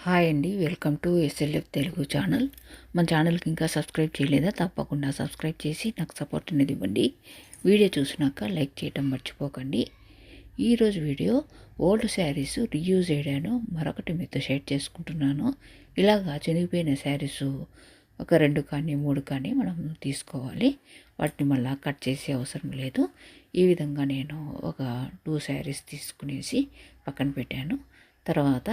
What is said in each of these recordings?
Hi అండి, welcome to SLF Telugu channel. మన ఛానల్కి ఇంకా సబ్స్క్రైబ్ చేయలేదా? తప్పకుండా సబ్స్క్రైబ్ చేసి నాకు సపోర్ట్ అనేది ఇవ్వండి. వీడియో చూసినాక లైక్ చేయడం మర్చిపోకండి. ఈరోజు వీడియో ఓల్డ్ శారీస్ రీయూజ్ చేయడాను మరొకటి మీతో షేర్ చేసుకుంటున్నాను. ఇలాగా చినిగిపోయిన శారీస్ ఒక 2 కానీ 3 కానీ మనం తీసుకోవాలి. వాటిని మళ్ళీ కట్ చేసే అవసరం లేదు. ఈ విధంగా నేను ఒక 2 శారీస్ తీసుకునేసి పక్కన పెట్టాను. తర్వాత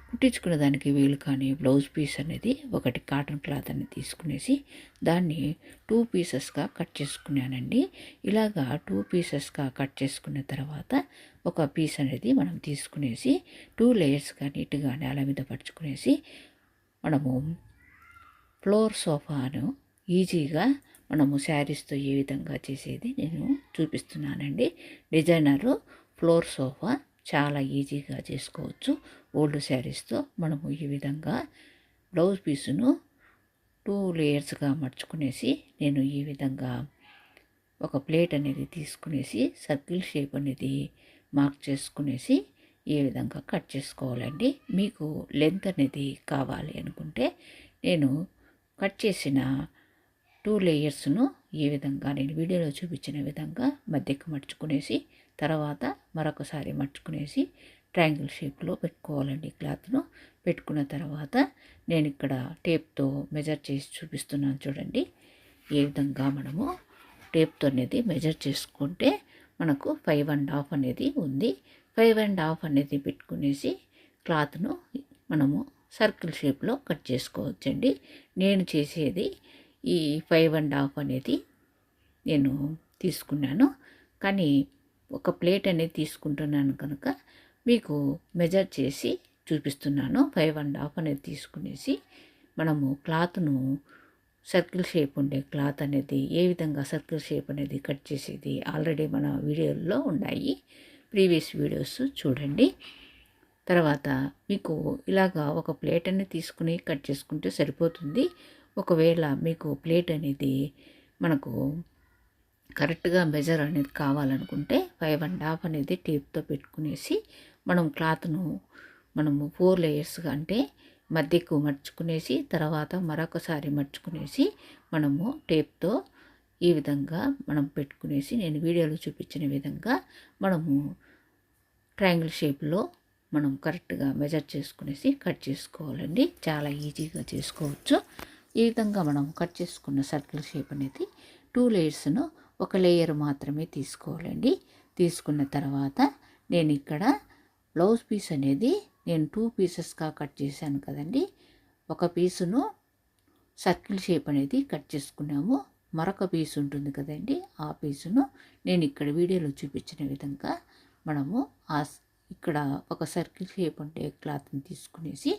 కుట్టించుకునే దానికి వీలు కానీ బ్లౌజ్ పీస్ అనేది ఒకటి కాటన్ క్లాత్ అనేది తీసుకునేసి దాన్ని 2 పీసెస్గా కట్ చేసుకున్నానండి. ఇలాగా 2 పీసెస్గా కట్ చేసుకున్న తర్వాత ఒక పీస్ అనేది మనం తీసుకునేసి 2 లేయర్స్గా నీట్గా నేల మీద పరుచుకునేసి మనము ఫ్లోర్ సోఫాను ఈజీగా మనము శారీస్తో ఏ విధంగా చేసేది నేను చూపిస్తున్నానండి. డిజైనరు ఫ్లోర్ సోఫా చాలా ఈజీగా చేసుకోవచ్చు. ఓల్డ్ శారీస్తో మనము ఈ విధంగా బ్లౌజ్ పీసును 2 లేయర్స్గా మర్చుకునేసి నేను ఈ విధంగా ఒక ప్లేట్ అనేది తీసుకునేసి సర్కిల్ షేప్ అనేది మార్క్ చేసుకునేసి ఈ విధంగా కట్ చేసుకోవాలండి. మీకు లెంత్ అనేది కావాలి అనుకుంటే నేను కట్ చేసిన 2 లేయర్స్ను ఈ విధంగా నేను వీడియోలో చూపించిన విధంగా మధ్యకి మర్చుకునేసి తర్వాత మరొకసారి మర్చుకునేసి ట్రయాంగిల్ షేప్లో పెట్టుకోవాలండి. క్లాత్ను పెట్టుకున్న తర్వాత నేను ఇక్కడ టేప్తో మెజర్ చేసి చూపిస్తున్నాను చూడండి. ఏ విధంగా మనము టేప్తో అనేది మెజర్ చేసుకుంటే మనకు 5.5 అనేది ఉంది. 5.5 అనేది పెట్టుకునేసి క్లాత్ను మనము సర్కిల్ షేప్లో కట్ చేసుకోవచ్చండి. నేను చేసేది ఈ 5.5 అనేది నేను తీసుకున్నాను. కానీ ఒక ప్లేట్ అనేది తీసుకుంటున్నాను కనుక మీకు మెజర్ చేసి చూపిస్తున్నాను. 5.5 అనేది తీసుకునేసి మనము క్లాత్ను సర్కిల్ షేప్ ఉండే క్లాత్ అనేది ఏ విధంగా సర్కిల్ షేప్ అనేది కట్ చేసేది ఆల్రెడీ మన వీడియోల్లో ఉన్నాయి. ప్రీవియస్ వీడియోస్ చూడండి. తర్వాత మీకు ఇలాగా ఒక ప్లేట్ అనేది తీసుకుని కట్ చేసుకుంటే సరిపోతుంది. ఒకవేళ మీకు ప్లేట్ అనేది మనకు కరెక్ట్గా మెజర్ అనేది కావాలనుకుంటే 5.5 అనేది టేప్తో పెట్టుకునేసి మనం క్లాత్ను మనము 4 లేయర్స్గా అంటే మధ్యకు మర్చుకునేసి తర్వాత మరొకసారి మర్చుకునేసి మనము టేప్తో ఈ విధంగా మనం పెట్టుకునేసి నేను వీడియోలో చూపించిన విధంగా మనము ట్రయాంగిల్ షేప్లో మనం కరెక్ట్గా మెజర్ చేసుకునేసి కట్ చేసుకోవాలండి. చాలా ఈజీగా చేసుకోవచ్చు. ఈ విధంగా మనం కట్ చేసుకున్న సర్కిల్ షేప్ అనేది 2 లేయర్స్ను ఒక లేయర్ మాత్రమే తీసుకోవాలండి. తీసుకున్న తర్వాత నేను ఇక్కడ బ్లౌజ్ పీస్ అనేది నేను 2 పీసెస్గా కట్ చేశాను కదండి. ఒక పీసును సర్కిల్ షేప్ అనేది కట్ చేసుకున్నాము. మరొక పీస్ ఉంటుంది కదండి, ఆ పీసును నేను ఇక్కడ వీడియోలో చూపించిన విధంగా మనము ఇక్కడ ఒక సర్కిల్ షేప్ ఉండే క్లాత్ని తీసుకునేసి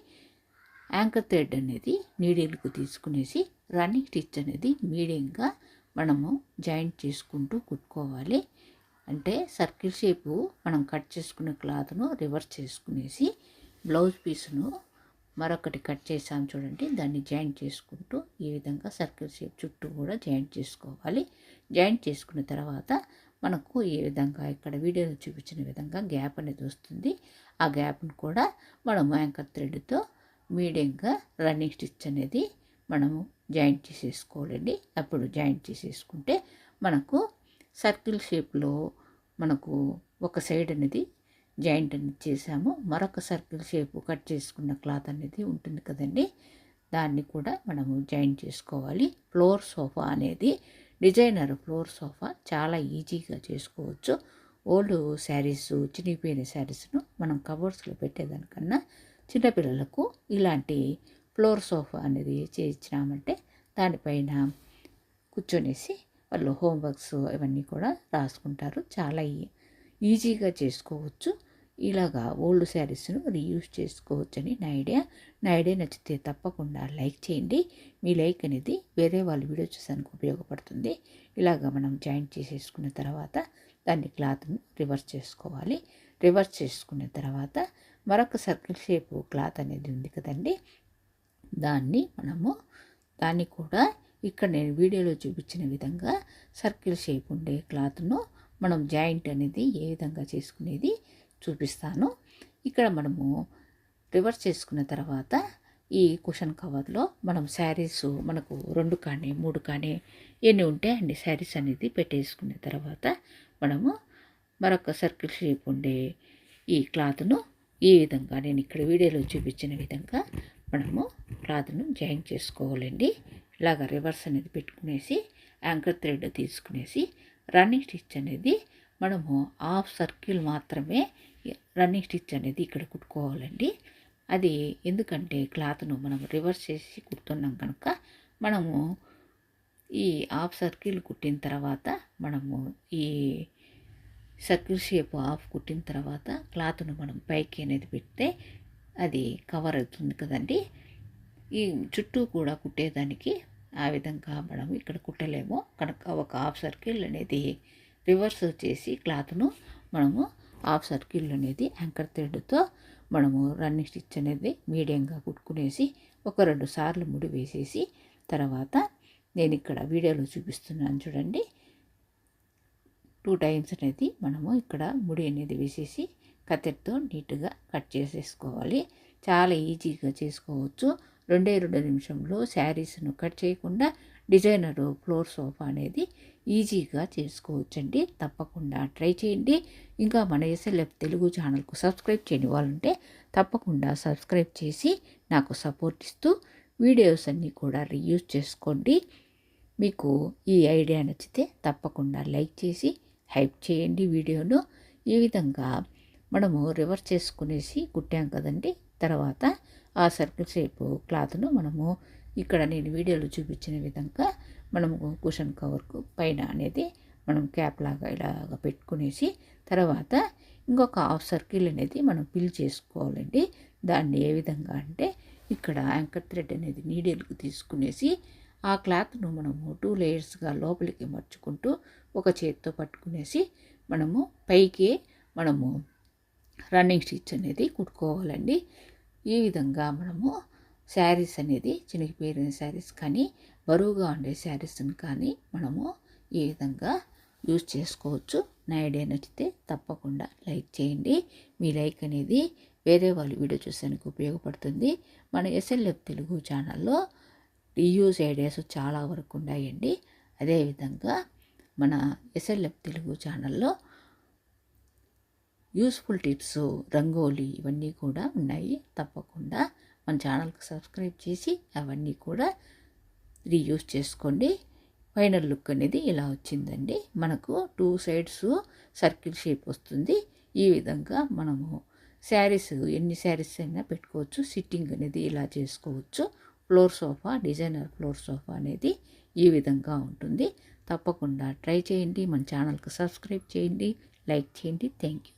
యాంకర్ థ్రెడ్ అనేది నీడిల్కు తీసుకునేసి రన్నింగ్ స్టిచ్ అనేది మీడియంగా మనము జాయింట్ చేసుకుంటూ కుట్టుకోవాలి. అంటే సర్కిల్ షేపు మనం కట్ చేసుకున్న క్లాత్ను రివర్స్ చేసుకునేసి బ్లౌజ్ పీస్ను మరొకటి కట్ చేసాం చూడండి, దాన్ని జాయింట్ చేసుకుంటూ ఈ విధంగా సర్కిల్ షేప్ చుట్టూ కూడా జాయింట్ చేసుకోవాలి. జాయింట్ చేసుకున్న తర్వాత మనకు ఈ విధంగా ఇక్కడ వీడియోలో చూపించిన విధంగా గ్యాప్ అనేది వస్తుంది. ఆ గ్యాప్ను కూడా మనం యాంకర్ థ్రెడ్తో మీడియంగా రన్నింగ్ స్టిచ్ అనేది మనము జాయింట్ చేసేసుకోవాలండి. అప్పుడు జాయింట్ చేసేసుకుంటే మనకు సర్కిల్ షేప్లో మనకు ఒక సైడ్ అనేది జాయింట్ అనేది చేసాము. మరొక సర్కిల్ షేప్ కట్ చేసుకున్న క్లాత్ అనేది ఉంటుంది కదండి, దాన్ని కూడా మనము జాయింట్ చేసుకోవాలి. ఫ్లోర్ సోఫా అనేది డిజైనర్ ఫ్లోర్ సోఫా చాలా ఈజీగా చేసుకోవచ్చు. ఓల్డ్ శారీస్ చినిగిపోయిన శారీస్ను మనం కబోర్డ్స్లో పెట్టేదానికన్నా చిన్నపిల్లలకు ఇలాంటి ఫ్లోర్ సోఫా అనేది చేయించినామంటే దానిపైన కూర్చొనేసి వాళ్ళు హోంవర్క్స్ ఇవన్నీ కూడా రాసుకుంటారు. చాలా ఈజీగా చేసుకోవచ్చు. ఇలాగా ఓల్డ్ శారీస్ను రీయూజ్ చేసుకోవచ్చని నా ఐడియా. నచ్చితే తప్పకుండా లైక్ చేయండి. మీ లైక్ అనేది వేరే వాళ్ళు వీడియో చూసానికి ఉపయోగపడుతుంది. ఇలాగా మనం జాయింట్ చేసేసుకున్న తర్వాత దాన్ని క్లాత్ను రివర్స్ చేసుకోవాలి. రివర్స్ చేసుకున్న తర్వాత మరొక సర్కిల్ షేప్ క్లాత్ అనేది ఉంది కదండి, దాన్ని కూడా ఇక్కడ నేను వీడియోలో చూపించిన విధంగా సర్కిల్ షేప్ ఉండే క్లాత్ను మనం జాయింట్ అనేది ఏ విధంగా చేసుకునేది చూపిస్తాను. ఇక్కడ మనము రివర్స్ చేసుకున్న తర్వాత ఈ కుషన్ కవర్లో మనం శారీస్ మనకు 2 కానీ 3 కానీ ఎన్ని ఉంటే అన్ని శారీస్ అనేది పెట్టేసుకున్న తర్వాత మనము మరొక సర్కిల్ షేప్ ఉండే ఈ క్లాత్ను ఈ విధంగా నేను ఇక్కడ వీడియోలో చూపించిన విధంగా మనము క్లాత్ను జాయిన్ చేసుకోవాలండి. ఇలాగ రివర్స్ అనేది పెట్టుకునేసి యాంకర్ థ్రెడ్ తీసుకునేసి రన్నింగ్ స్టిచ్ అనేది మనము హాఫ్ సర్కిల్ మాత్రమే రన్నింగ్ స్టిచ్ అనేది ఇక్కడ కుట్టుకోవాలండి. అది ఎందుకంటే క్లాత్ను మనం రివర్స్ చేసి కుడుతున్నాం కనుక మనము ఈ హాఫ్ సర్కిల్ కుట్టిన తర్వాత మనము ఈ సర్కిల్ షేప్ హాఫ్ కుట్టిన తర్వాత క్లాత్ను మనం పైకి అనేది పెడితే అది కవర్ అవుతుంది కదండి. ఈ చుట్టూ కూడా కుట్టేదానికి ఆ విధంగా మనం ఇక్కడ కుట్టలేము కనుక ఒక హాఫ్ సర్కిల్ అనేది రివర్స్ చేసి క్లాత్ను మనము హాఫ్ సర్కిల్ అనేది యాంకర్ థ్రెడ్తో మనము రన్నింగ్ స్టిచ్ అనేది మీడియంగా కుట్టుకునేసి ఒక 2 సార్లు ముడి వేసేసి తర్వాత నేను ఇక్కడ వీడియోలో చూపిస్తున్నాను చూడండి. 2 టైమ్స్ అనేది మనము ఇక్కడ ముడి అనేది వేసేసి కత్తెరతో నీట్గా కట్ చేసేసుకోవాలి. చాలా ఈజీగా చేసుకోవచ్చు. 2 నిమిషంలో శారీస్ను కట్ చేయకుండా డిజైనర్ ఫ్లోర్ సోఫా అనేది ఈజీగా చేసుకోవచ్చండి. తప్పకుండా ట్రై చేయండి. ఇంకా మన ఎస్ఎల్ఎఫ్ తెలుగు ఛానల్కు సబ్స్క్రైబ్ చేయని వాళ్ళుంటే తప్పకుండా సబ్స్క్రైబ్ చేసి నాకు సపోర్ట్ ఇస్తూ వీడియోస్ అన్నీ కూడా రీయూజ్ చేసుకోండి. మీకు ఈ ఐడియా నచ్చితే తప్పకుండా లైక్ చేసి హైప్ చేయండి వీడియోను. ఈ విధంగా మనము రివర్స్ చేసుకునేసి కుట్టాం కదండి. తర్వాత ఆ సర్కిల్ షేప్ క్లాత్ను మనము ఇక్కడ నేను వీడియోలో చూపించిన విధంగా మనము కుషన్ కవర్కు పైన అనేది మనం క్యాప్ లాగా ఇలాగ పెట్టుకునేసి తర్వాత ఇంకొక హాఫ్ సర్కిల్ అనేది మనం ఫిల్ చేసుకోవాలండి. దాన్ని ఏ విధంగా అంటే ఇక్కడ యాంకర్ థ్రెడ్ అనేది నీడిల్కు తీసుకునేసి ఆ క్లాత్ను మనము 2 లేయర్స్గా లోపలికి మర్చుకుంటూ ఒక చేతితో పట్టుకునేసి మనము పైకి మనము రన్నింగ్ స్టిచ్ అనేది కుట్టుకోవాలండి. ఈ విధంగా మనము శారీస్ అనేది చినిగిపోయిన శారీస్ కానీ బరువుగా ఉండే శారీస్ని కానీ మనము ఈ విధంగా యూజ్ చేసుకోవచ్చు. నా ఐడియా నచ్చితే తప్పకుండా లైక్ చేయండి. మీ లైక్ అనేది వేరే వాళ్ళు వీడియో చూసేందుకు ఉపయోగపడుతుంది. మన ఎస్ఎల్ఎఫ్ తెలుగు ఛానల్లో రీయూజ్ ఐడియాస్ చాలా వరకు ఉన్నాయండి. అదేవిధంగా మన ఎస్ఎల్ఎఫ్ తెలుగు ఛానల్లో యూస్ఫుల్ టిప్స్, రంగోలీ ఇవన్నీ కూడా ఉన్నాయి. తప్పకుండా మన ఛానల్కి సబ్స్క్రైబ్ చేసి అవన్నీ కూడా రీయూజ్ చేసుకోండి. ఫైనల్ లుక్ అనేది ఇలా వచ్చిందండి. మనకు 2 సైడ్స్ సర్కిల్ షేప్ వస్తుంది. ఈ విధంగా మనము శారీస్ ఎన్ని శారీస్ అయినా పెట్టుకోవచ్చు. సిట్టింగ్ అనేది ఇలా చేసుకోవచ్చు. Floor sofa, designer floor sofa అనేది ఈ విధంగా ఉంటుంది. తప్పకుండా ట్రై చేయండి. మన ఛానల్కి సబ్స్క్రైబ్ చేయండి, లైక్ చేయండి. Thank you.